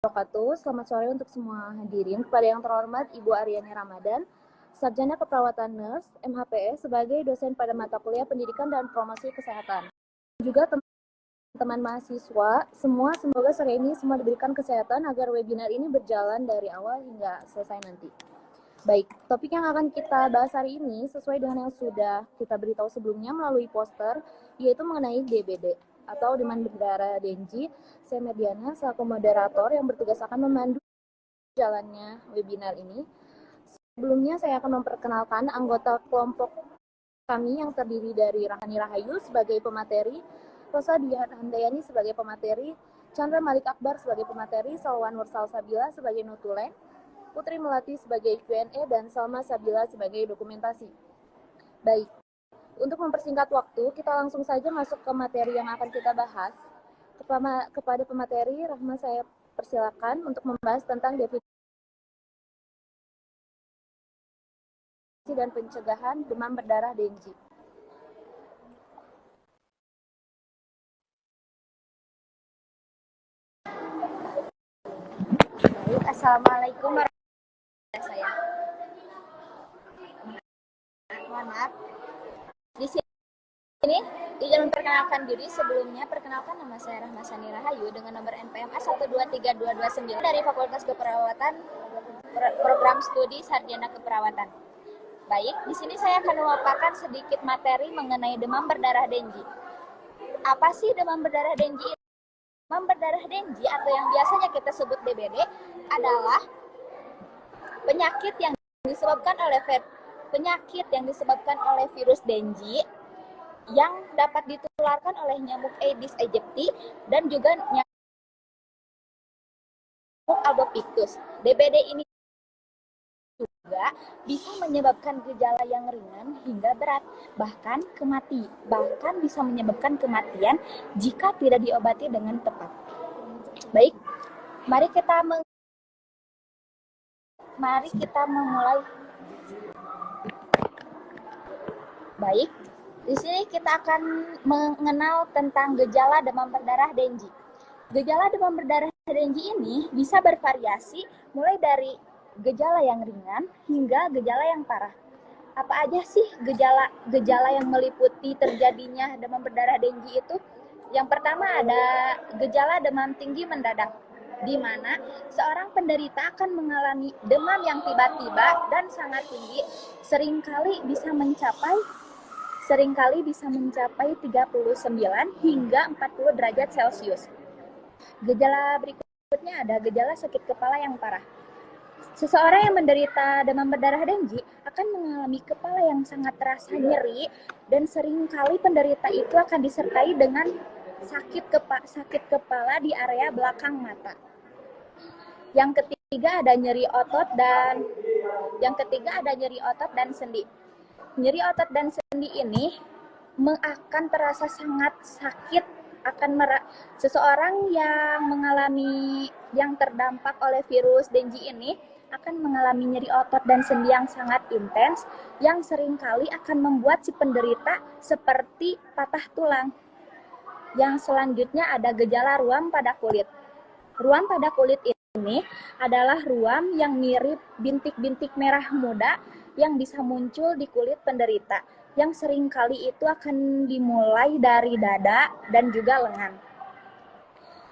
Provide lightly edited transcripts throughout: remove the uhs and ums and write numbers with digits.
wabarakatuh. Selamat sore untuk semua hadirin. Kepada yang terhormat Ibu Aryani Ramadan, Sarjana Keperawatan Nurse MHPS sebagai dosen pada mata kuliah Pendidikan dan Promosi Kesehatan. Juga teman-teman mahasiswa, semoga sore ini semua diberikan kesehatan agar webinar ini berjalan dari awal hingga selesai nanti. Baik, topik yang akan kita bahas hari ini sesuai dengan yang sudah kita beritahu sebelumnya melalui poster, yaitu mengenai DBD atau demam berdarah Dengue. Saya Mediana selaku moderator yang bertugas akan memandu jalannya webinar ini. Sebelumnya saya akan memperkenalkan anggota kelompok kami yang terdiri dari Rahani Rahayu sebagai pemateri, Rosa Dwi Handayani sebagai pemateri, Chandra Malik Akbar sebagai pemateri, Salwan Nursal Sabila sebagai notulen, Putri Melati sebagai Q&A, dan Salma Sabila sebagai dokumentasi. Baik, untuk mempersingkat waktu, kita langsung saja masuk ke materi yang akan kita bahas. Kepada pemateri, Rahma saya persilakan untuk membahas tentang definisi dan pencegahan demam berdarah Dengue. Baik, Assalamualaikum warahmatullahi wabarakatuh. Mohon maaf. Di sini izin memperkenalkan diri. Sebelumnya perkenalkan, nama saya Rahma Sani Rahayu dengan nomor NPM A1232229 dari Fakultas Keperawatan Program Studi Sarjana Keperawatan. Baik, di sini saya akan memaparkan sedikit materi mengenai demam berdarah Dengue. Apa sih demam berdarah Dengue? Demam berdarah Dengue atau yang biasanya kita sebut DBD adalah penyakit yang disebabkan oleh virus Dengue yang dapat ditularkan oleh nyamuk Aedes aegypti dan juga nyamuk Albopictus. DBD ini juga bisa menyebabkan gejala yang ringan hingga berat, bahkan bisa menyebabkan kematian jika tidak diobati dengan tepat. Baik, mari kita memulai. Baik, di sini kita akan mengenal tentang gejala demam berdarah Dengue. Gejala demam berdarah Dengue ini bisa bervariasi mulai dari gejala yang ringan hingga gejala yang parah. Apa aja sih gejala yang meliputi terjadinya demam berdarah Dengue itu? Yang pertama ada gejala demam tinggi mendadak, di mana seorang penderita akan mengalami demam yang tiba-tiba dan sangat tinggi, seringkali bisa mencapai 39 hingga 40 derajat Celcius. Gejala berikutnya ada gejala sakit kepala yang parah. Seseorang yang menderita demam berdarah Dengue akan mengalami kepala yang sangat terasa nyeri dan seringkali penderita itu akan disertai dengan sakit kepala di area belakang mata. Yang ketiga ada nyeri otot dan sendi. Nyeri otot dan sendi ini akan terasa sangat sakit. Seseorang yang terdampak oleh virus Dengue ini akan mengalami nyeri otot dan sendi yang sangat intens, yang seringkali akan membuat si penderita seperti patah tulang. Yang selanjutnya ada gejala ruam pada kulit. Ruam pada kulit ini adalah ruam yang mirip bintik-bintik merah muda yang bisa muncul di kulit penderita, yang seringkali itu akan dimulai dari dada dan juga lengan.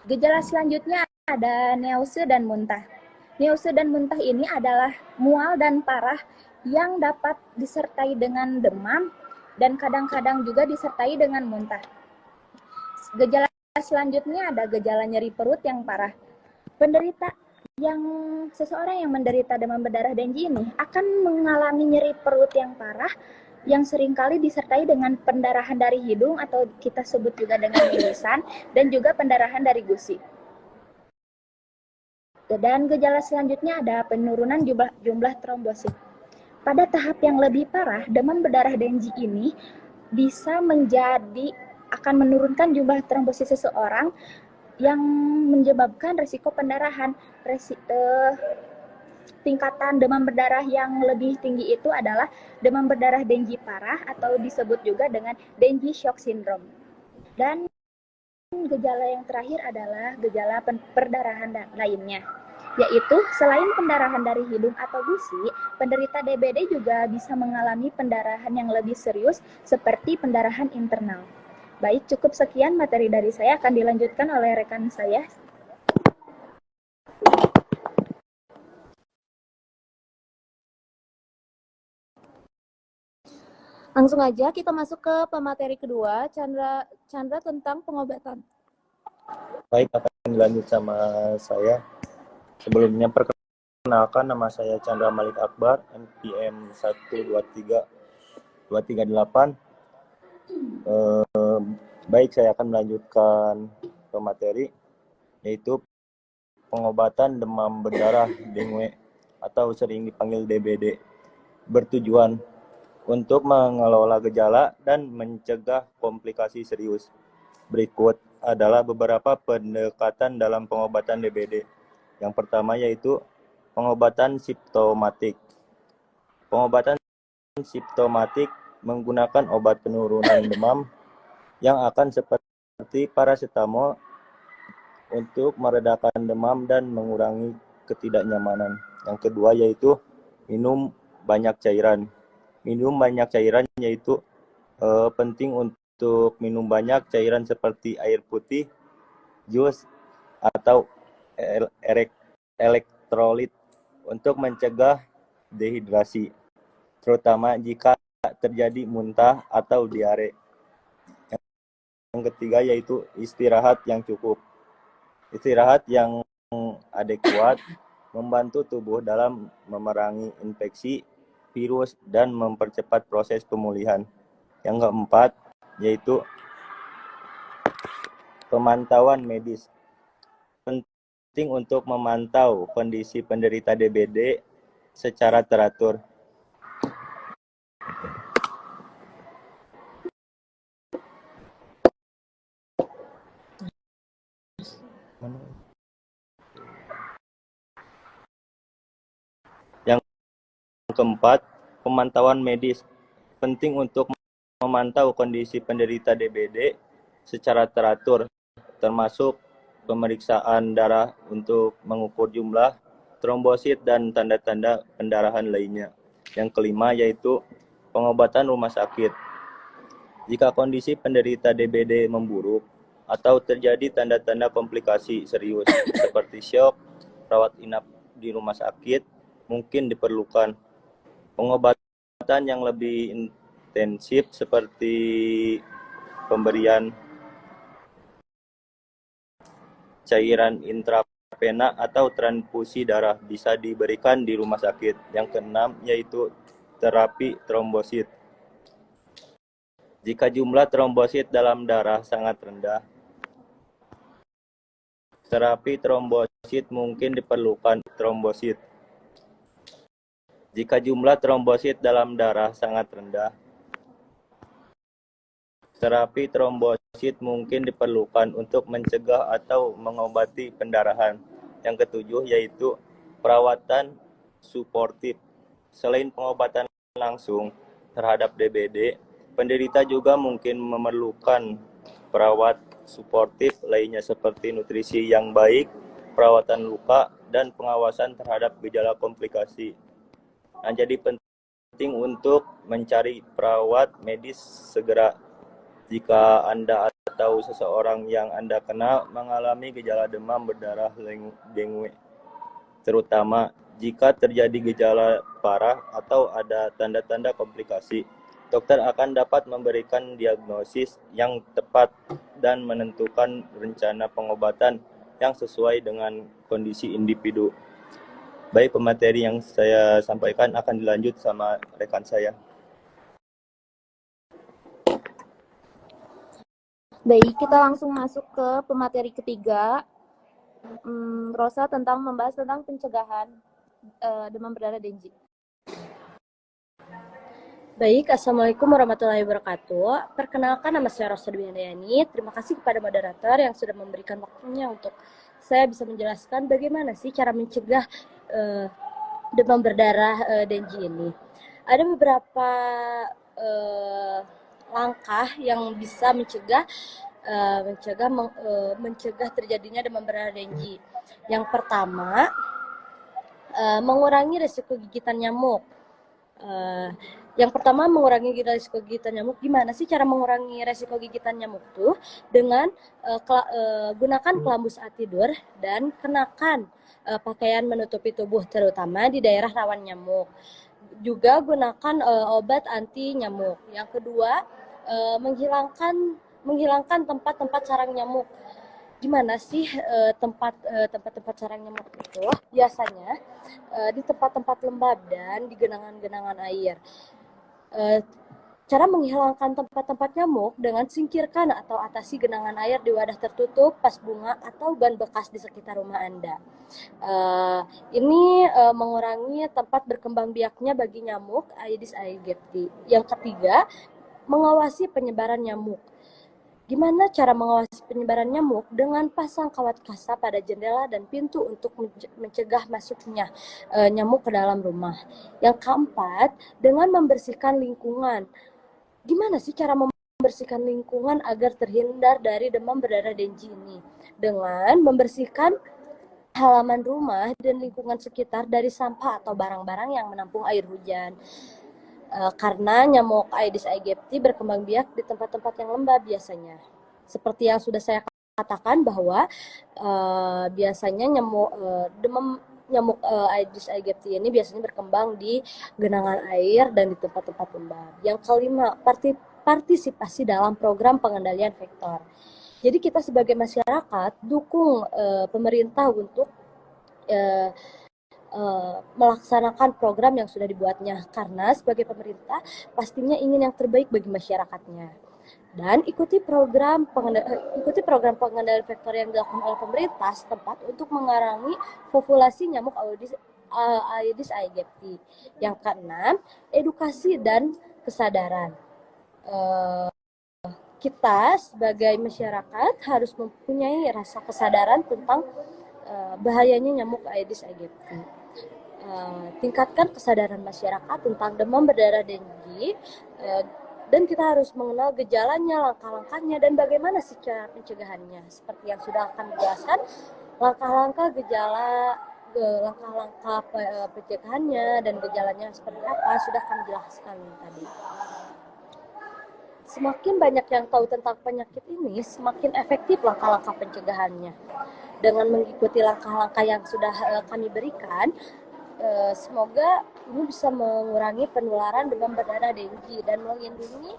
Gejala selanjutnya ada neuse dan muntah. Neuse dan muntah ini adalah mual dan parah yang dapat disertai dengan demam dan kadang-kadang juga disertai dengan muntah. Gejala selanjutnya ada gejala nyeri perut yang parah. Seseorang yang menderita demam berdarah Dengue ini akan mengalami nyeri perut yang parah yang seringkali disertai dengan pendarahan dari hidung atau kita sebut juga dengan mimisan, dan juga pendarahan dari gusi. Dan gejala selanjutnya ada penurunan jumlah trombosit. Pada tahap yang lebih parah, demam berdarah Dengue ini akan menurunkan jumlah trombosit seseorang yang menyebabkan risiko pendarahan. Tingkatan demam berdarah yang lebih tinggi itu adalah demam berdarah Dengue parah atau disebut juga dengan Dengue shock syndrome. Dan Gejala yang terakhir adalah gejala perdarahan lainnya, yaitu selain pendarahan dari hidung atau gusi, penderita DBD juga bisa mengalami pendarahan yang lebih serius seperti pendarahan internal. Baik, cukup sekian materi dari saya, akan dilanjutkan oleh rekan saya. Langsung aja kita masuk ke pemateri kedua, Chandra tentang pengobatan. Baik, akan dilanjut sama saya. Sebelumnya perkenalkan, nama saya Chandra Malik Akbar, NPM 123238. Baik, saya akan melanjutkan pemateri, yaitu pengobatan demam berdarah dengue atau sering dipanggil DBD, bertujuan untuk mengelola gejala dan mencegah komplikasi serius. Berikut adalah beberapa pendekatan dalam pengobatan DBD. Yang pertama yaitu pengobatan simptomatik. Pengobatan simptomatik menggunakan obat penurunan demam yang akan seperti paracetamol untuk meredakan demam dan mengurangi ketidaknyamanan. Yang kedua yaitu minum banyak cairan. Minum banyak cairan yaitu penting untuk minum banyak cairan seperti air putih, jus, atau elektrolit untuk mencegah dehidrasi, terutama jika terjadi muntah atau diare. Yang ketiga yaitu istirahat yang cukup. Istirahat yang adekuat membantu tubuh dalam memerangi infeksi, virus, dan mempercepat proses pemulihan. Yang keempat yaitu pemantauan medis. Penting untuk memantau kondisi penderita DBD secara teratur. Yang keempat, pemantauan medis. Penting untuk memantau kondisi penderita DBD secara teratur, termasuk pemeriksaan darah untuk mengukur jumlah trombosit dan tanda-tanda pendarahan lainnya. Yang kelima yaitu pengobatan rumah sakit. Jika kondisi penderita DBD memburuk atau terjadi tanda-tanda komplikasi serius seperti syok, rawat inap di rumah sakit, mungkin diperlukan pengobatan yang lebih intensif seperti pemberian cairan intravena atau transfusi darah bisa diberikan di rumah sakit. Yang keenam yaitu terapi trombosit. Jika jumlah trombosit dalam darah sangat rendah, terapi trombosit mungkin diperlukan. Trombosit. Jika jumlah trombosit dalam darah sangat rendah, terapi trombosit mungkin diperlukan untuk mencegah atau mengobati pendarahan. Yang ketujuh yaitu perawatan suportif. Selain pengobatan langsung terhadap DBD, penderita juga mungkin memerlukan perawat suportif lainnya seperti nutrisi yang baik, perawatan luka, dan pengawasan terhadap gejala komplikasi. Nah, jadi penting untuk mencari perawat medis segera jika Anda atau seseorang yang Anda kenal mengalami gejala demam berdarah dengue, terutama jika terjadi gejala parah atau ada tanda-tanda komplikasi. Dokter akan dapat memberikan diagnosis yang tepat dan menentukan rencana pengobatan yang sesuai dengan kondisi individu. Baik, pemateri yang saya sampaikan akan dilanjut sama rekan saya. Baik, kita langsung masuk ke pemateri ketiga. Rosa membahas tentang pencegahan demam berdarah dengue. Baik, Assalamualaikum warahmatullahi wabarakatuh. Perkenalkan, nama saya Rosa Dwi. Terima kasih kepada moderator yang sudah memberikan waktunya untuk saya bisa menjelaskan bagaimana sih cara mencegah demam berdarah dengue ini. Ada beberapa langkah yang bisa mencegah mencegah terjadinya demam berdarah dengue. Yang pertama, mengurangi resiko gigitan nyamuk. Yang pertama, mengurangi resiko gigitan nyamuk. Gimana sih cara mengurangi resiko gigitan nyamuk tuh? Dengan gunakan kelambu saat tidur dan kenakan pakaian menutupi tubuh, terutama di daerah rawan nyamuk. Juga gunakan obat anti nyamuk. Yang kedua, menghilangkan tempat-tempat sarang nyamuk. Gimana sih tempat-tempat sarang nyamuk itu? Biasanya di tempat-tempat lembab dan di genangan-genangan air. Cara menghilangkan tempat-tempat nyamuk dengan singkirkan atau atasi genangan air di wadah tertutup, vas bunga, atau ban bekas di sekitar rumah Anda. Ini mengurangi tempat berkembang biaknya bagi nyamuk Aedes aegypti. Yang ketiga, mengawasi penyebaran nyamuk. Gimana cara mengawasi penyebaran nyamuk? Dengan pasang kawat kasa pada jendela dan pintu untuk mencegah masuknya nyamuk ke dalam rumah. Yang keempat, dengan membersihkan lingkungan. Gimana sih cara membersihkan lingkungan agar terhindar dari demam berdarah dengue ini? Dengan membersihkan halaman rumah dan lingkungan sekitar dari sampah atau barang-barang yang menampung air hujan. Karena nyamuk Aedes aegypti berkembang biak di tempat-tempat yang lembab biasanya. Seperti yang sudah saya katakan bahwa biasanya nyamuk Aedes aegypti ini biasanya berkembang di genangan air dan di tempat-tempat lembab. Yang kelima, partisipasi dalam program pengendalian vektor. Jadi kita sebagai masyarakat dukung pemerintah untuk melaksanakan program yang sudah dibuatnya, karena sebagai pemerintah pastinya ingin yang terbaik bagi masyarakatnya. Dan ikuti program pengendalian vektor yang dilakukan oleh pemerintah setempat untuk mengurangi populasi nyamuk Aedes aegypti. Yang keenam, edukasi dan kesadaran. Kita sebagai masyarakat harus mempunyai rasa kesadaran tentang bahayanya nyamuk Aedes aegypti. Tingkatkan kesadaran masyarakat tentang demam berdarah dengue, dan kita harus mengenal gejalanya, langkah-langkahnya, dan bagaimana sih cara pencegahannya. Seperti yang sudah akan dijelaskan, langkah-langkah pencegahannya dan gejalanya seperti apa sudah kami jelaskan tadi. Semakin banyak yang tahu tentang penyakit ini, semakin efektif langkah-langkah pencegahannya. Dengan mengikuti langkah-langkah yang sudah kami berikan, semoga ini bisa mengurangi penularan demam berdarah dengue dan melindungi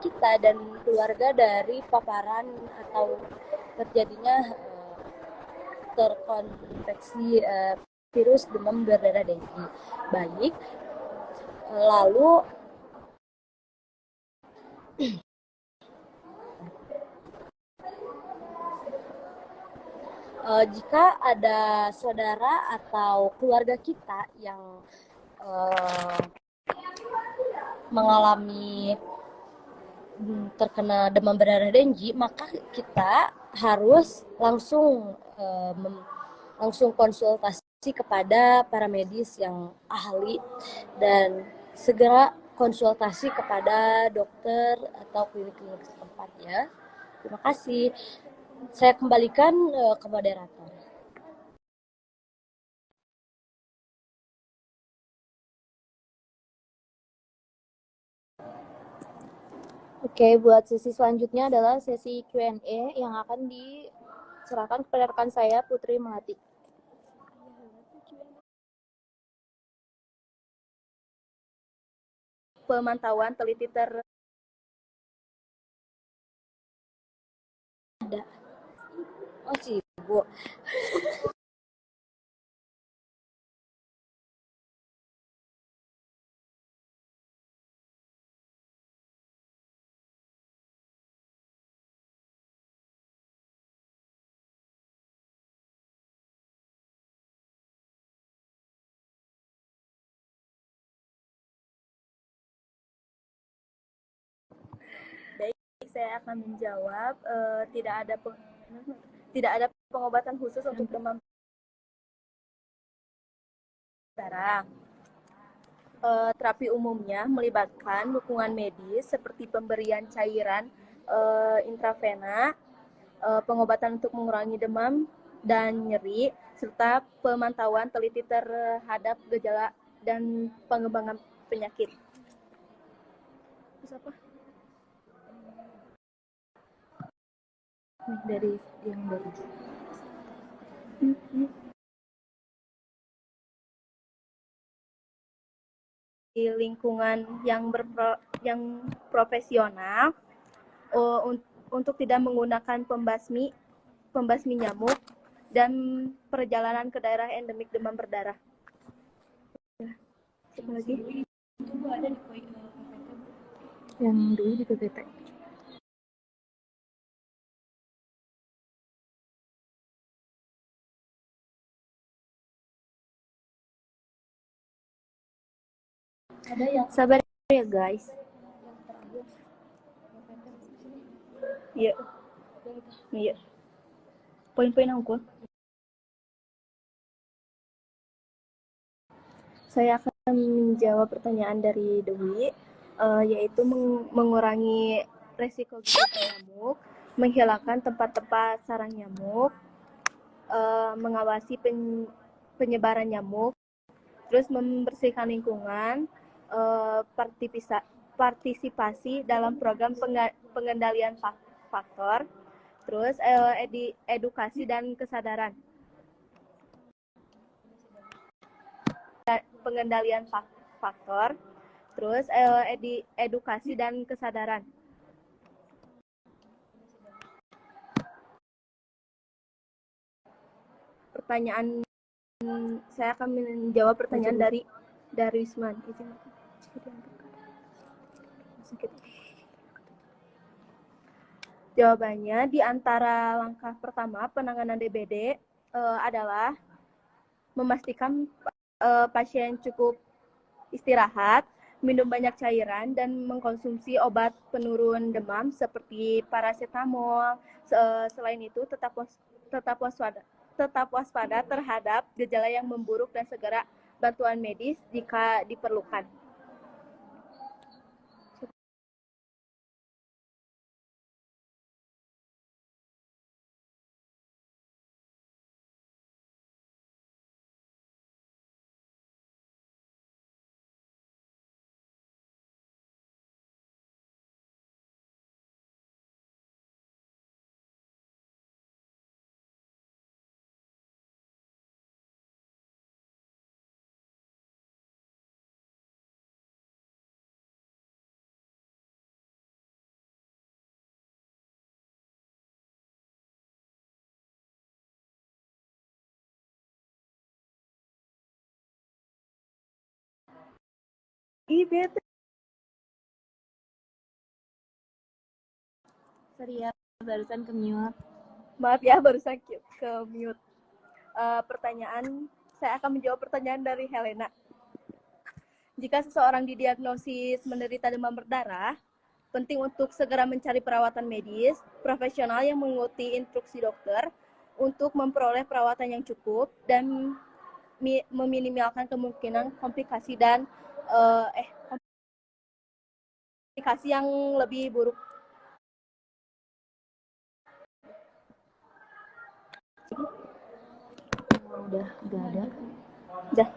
kita dan keluarga dari paparan atau terjadinya terkonfeksi virus demam berdarah dengue. Baik, lalu jika ada saudara atau keluarga kita yang mengalami terkena demam berdarah dengue, maka kita harus langsung konsultasi kepada para medis yang ahli dan segera konsultasi kepada dokter atau klinik-klinik setempat ya. Terima kasih. Saya kembalikan ke moderator. Oke, buat sesi selanjutnya adalah sesi Q&A yang akan diserahkan kepada rekan saya, Putri Melati. Pemantauan teliti Ada. Oh, sibuk. Saya akan menjawab. Tidak ada pengobatan khusus untuk demam berdarah. Terapi umumnya melibatkan dukungan medis seperti pemberian cairan intravena, pengobatan untuk mengurangi demam dan nyeri, serta pemantauan teliti terhadap gejala dan pengembangan penyakit. Terus apa? Dari yang baru. Di lingkungan yang profesional, untuk tidak menggunakan pembasmi nyamuk dan perjalanan ke daerah endemik demam berdarah. Siapa lagi? Yang dulu di PPT. Ada yang sabar ya guys. Iya. Iya. Poin-poin aku. Saya akan menjawab pertanyaan dari Dewi, yaitu mengurangi resiko gigitan nyamuk, menghilangkan tempat-tempat sarang nyamuk, mengawasi penyebaran nyamuk, terus membersihkan lingkungan, partisipasi dalam program pengendalian faktor, terus edukasi dan kesadaran. Pengendalian faktor, terus edukasi dan kesadaran. Pertanyaan, saya akan menjawab pertanyaan dari Wisman. Jawabannya, di antara langkah pertama penanganan DBD adalah memastikan pasien cukup istirahat, minum banyak cairan, dan mengkonsumsi obat penurun demam seperti paracetamol. Selain itu, tetap waspada terhadap gejala yang memburuk dan segera bantuan medis jika diperlukan. Sorry ya, barusan ke mute. Maaf ya, barusan ke mute. Pertanyaan, saya akan menjawab pertanyaan dari Helena. Jika seseorang didiagnosis menderita demam berdarah, penting untuk segera mencari perawatan medis profesional yang mengikuti instruksi dokter untuk memperoleh perawatan yang cukup dan meminimalkan kemungkinan komplikasi dan komplikasi yang lebih buruk. Udah gak ada. Udah.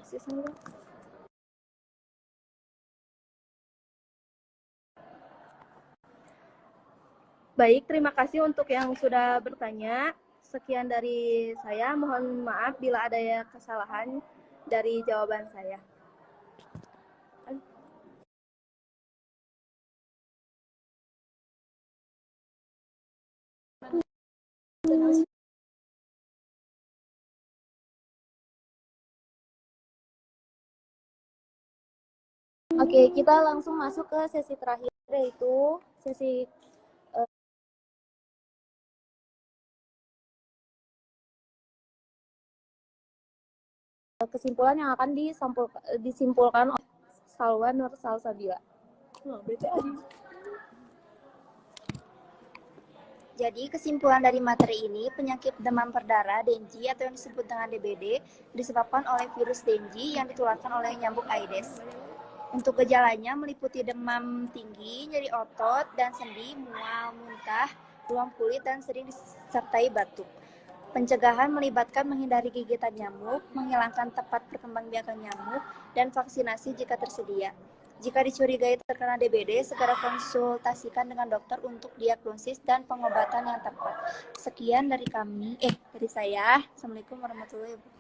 Sisanya. Baik, terima kasih untuk yang sudah bertanya. Sekian dari saya. Mohon maaf bila ada kesalahan dari jawaban saya. Oke, kita langsung masuk ke sesi terakhir, yaitu sesi kesimpulan yang akan disimpulkan oleh Salwa Nur Salsabila. Jadi kesimpulan dari materi ini, penyakit demam berdarah Dengue atau yang disebut dengan DBD disebabkan oleh virus Dengue yang ditularkan oleh nyamuk Aedes. Untuk gejalanya meliputi demam tinggi, nyeri otot dan sendi, mual, muntah, ruam kulit, dan sering disertai batuk. Pencegahan melibatkan menghindari gigitan nyamuk, menghilangkan tempat perkembangbiakan nyamuk, dan vaksinasi jika tersedia. Jika dicurigai terkena DBD, segera konsultasikan dengan dokter untuk diagnosis dan pengobatan yang tepat. Sekian dari saya. Assalamualaikum warahmatullahi wabarakatuh.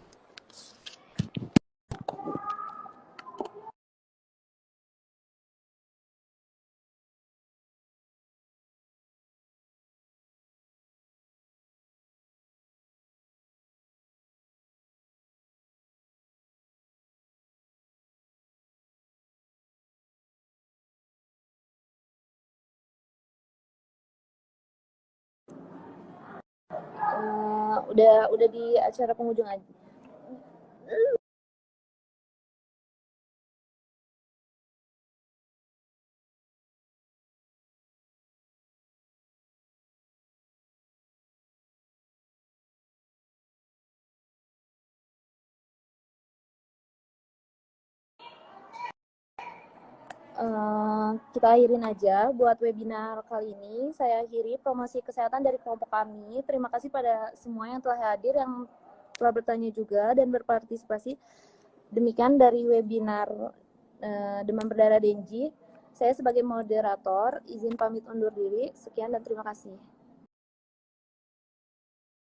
Udah di acara penghujung aja. Kita akhirin aja buat webinar kali ini. Saya akhiri promosi kesehatan dari kelompok kami. Terima kasih pada semua yang telah hadir, yang telah bertanya juga dan berpartisipasi. Demikian dari webinar demam berdarah Denji. Saya sebagai moderator izin pamit undur diri. Sekian dan terima kasih.